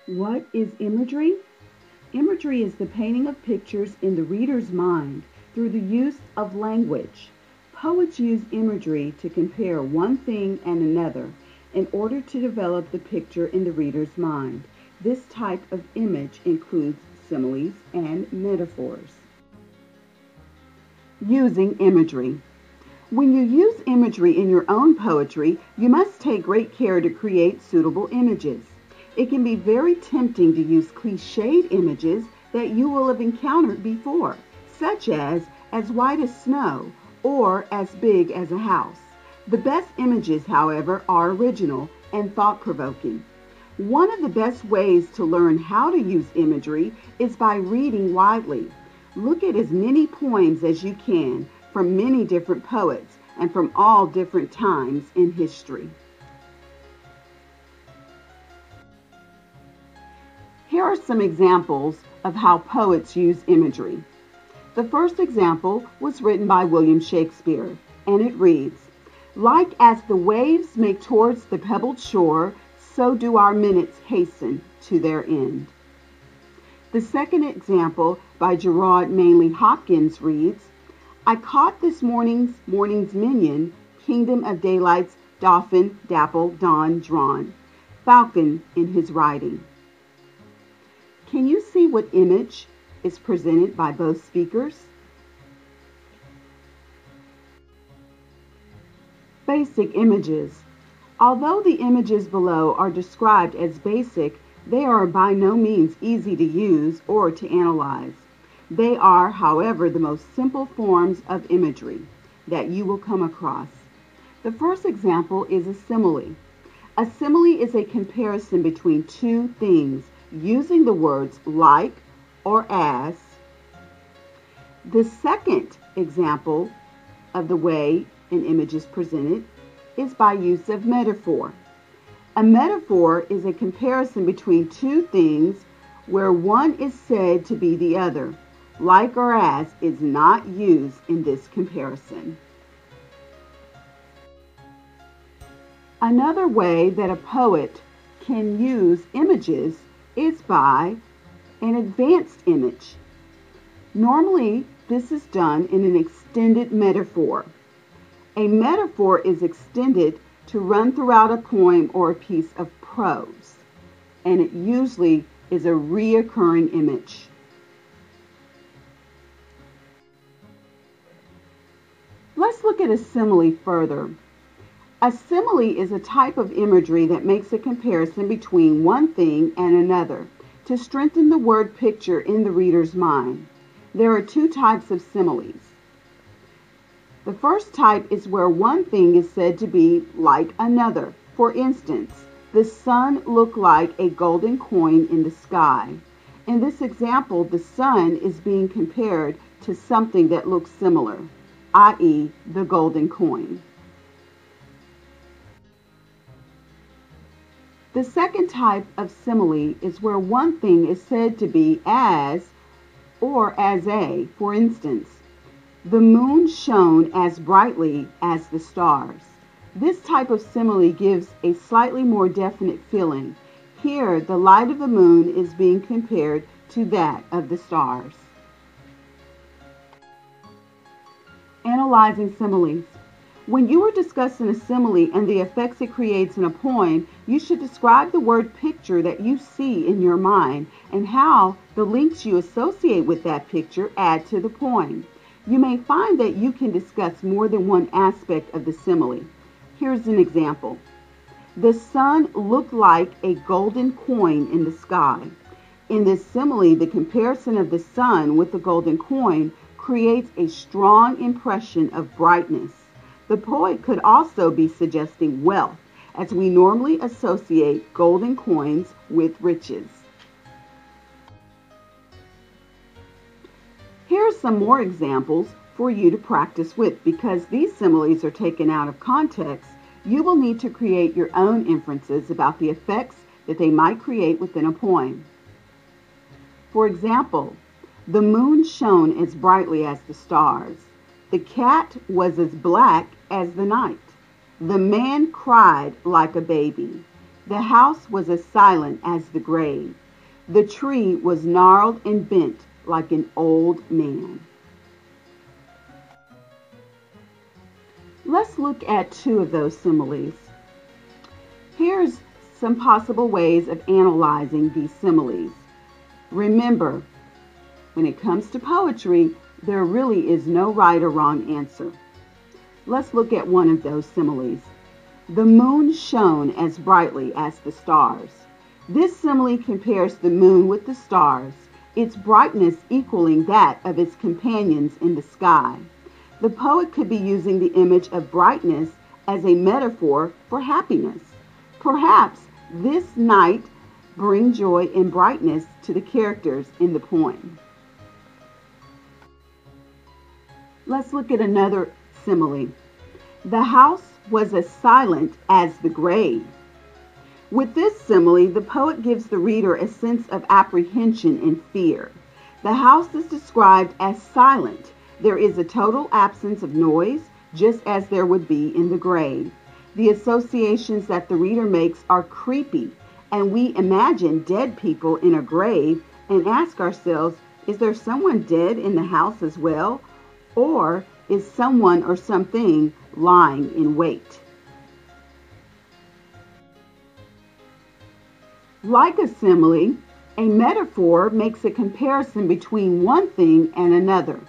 What is imagery? Imagery is the painting of pictures in the reader's mind through the use of language. Poets use imagery to compare one thing and another in order to develop the picture in the reader's mind. This type of image includes similes and metaphors. Using imagery. When you use imagery in your own poetry, you must take great care to create suitable images. It can be very tempting to use cliched images that you will have encountered before, such as white as snow or as big as a house. The best images, however, are original and thought-provoking. One of the best ways to learn how to use imagery is by reading widely. Look at as many poems as you can from many different poets and from all different times in history. Here are some examples of how poets use imagery. The first example was written by William Shakespeare, and it reads, "Like as the waves make towards the pebbled shore, so do our minutes hasten to their end." The second example by Gerard Manley Hopkins reads, "I caught this morning's minion, kingdom of daylight's dauphin, dapple, dawn, drawn, falcon in his riding." Can you see what image is presented by both speakers? Basic images. Although the images below are described as basic, they are by no means easy to use or to analyze. They are, however, the most simple forms of imagery that you will come across. The first example is a simile. A simile is a comparison between two things using the words like or as. The second example of the way an image is presented is by use of metaphor. A metaphor is a comparison between two things where one is said to be the other. Like or as is not used in this comparison. Another way that a poet can use images is by an advanced image. Normally, this is done in an extended metaphor. A metaphor is extended to run throughout a poem or a piece of prose, and it usually is a reoccurring image. Let's look at a simile further. A simile is a type of imagery that makes a comparison between one thing and another to strengthen the word picture in the reader's mind. There are two types of similes. The first type is where one thing is said to be like another. For instance, the sun looked like a golden coin in the sky. In this example, the sun is being compared to something that looks similar, i.e., the golden coin. The second type of simile is where one thing is said to be as or as a. For instance, the moon shone as brightly as the stars. This type of simile gives a slightly more definite feeling. Here, the light of the moon is being compared to that of the stars. Analyzing similes. When you are discussing a simile and the effects it creates in a poem, you should describe the word picture that you see in your mind and how the links you associate with that picture add to the poem. You may find that you can discuss more than one aspect of the simile. Here's an example. The sun looked like a golden coin in the sky. In this simile, the comparison of the sun with the golden coin creates a strong impression of brightness. The poet could also be suggesting wealth, as we normally associate golden coins with riches. Here are some more examples for you to practice with. Because these similes are taken out of context, you will need to create your own inferences about the effects that they might create within a poem. For example, the moon shone as brightly as the stars. The cat was as black as the night. The man cried like a baby. The house was as silent as the grave. The tree was gnarled and bent like an old man. Let's look at two of those similes. Here's some possible ways of analyzing these similes. Remember, when it comes to poetry, there really is no right or wrong answer. Let's look at one of those similes. The moon shone as brightly as the stars. This simile compares the moon with the stars, its brightness equaling that of its companions in the sky. The poet could be using the image of brightness as a metaphor for happiness. Perhaps this night bring joy and brightness to the characters in the poem. Let's look at another simile. The house was as silent as the grave. With this simile, the poet gives the reader a sense of apprehension and fear. The house is described as silent. There is a total absence of noise, just as there would be in the grave. The associations that the reader makes are creepy, and we imagine dead people in a grave and ask ourselves, is there someone dead in the house as well? Or is someone or something lying in wait? Like a simile, a metaphor makes a comparison between one thing and another.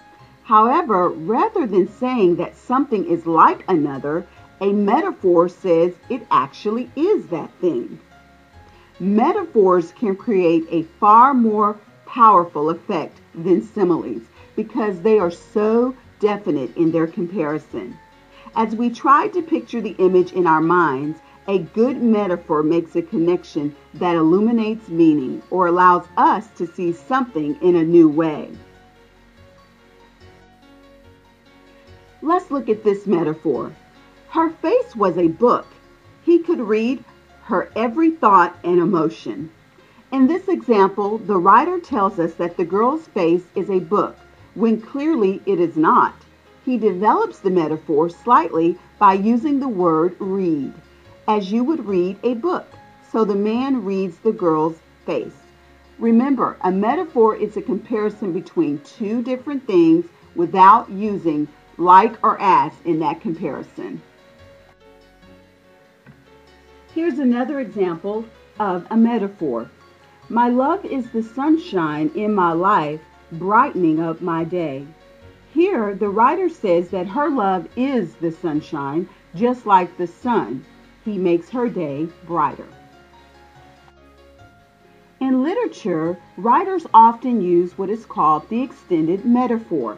However, rather than saying that something is like another, a metaphor says it actually is that thing. Metaphors can create a far more powerful effect than similes because they are so definite in their comparison. As we try to picture the image in our minds, a good metaphor makes a connection that illuminates meaning or allows us to see something in a new way. Let's look at this metaphor. Her face was a book. He could read her every thought and emotion. In this example, the writer tells us that the girl's face is a book, when clearly it is not. He develops the metaphor slightly by using the word read, as you would read a book. So the man reads the girl's face. Remember, a metaphor is a comparison between two different things without using like or as in that comparison. Here's another example of a metaphor. My love is the sunshine in my life, brightening up my day. Here, the writer says that her love is the sunshine, just like the sun. He makes her day brighter. In literature, writers often use what is called the extended metaphor.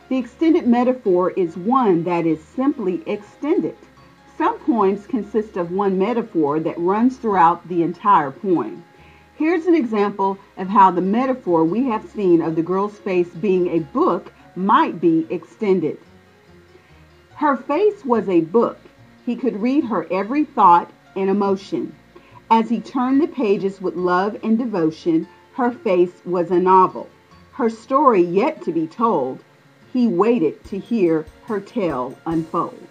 The extended metaphor is one that is simply extended. Some poems consist of one metaphor that runs throughout the entire poem. Here's an example of how the metaphor we have seen of the girl's face being a book might be extended. Her face was a book. He could read her every thought and emotion. As he turned the pages with love and devotion, her face was a novel. Her story yet to be told. He waited to hear her tale unfold.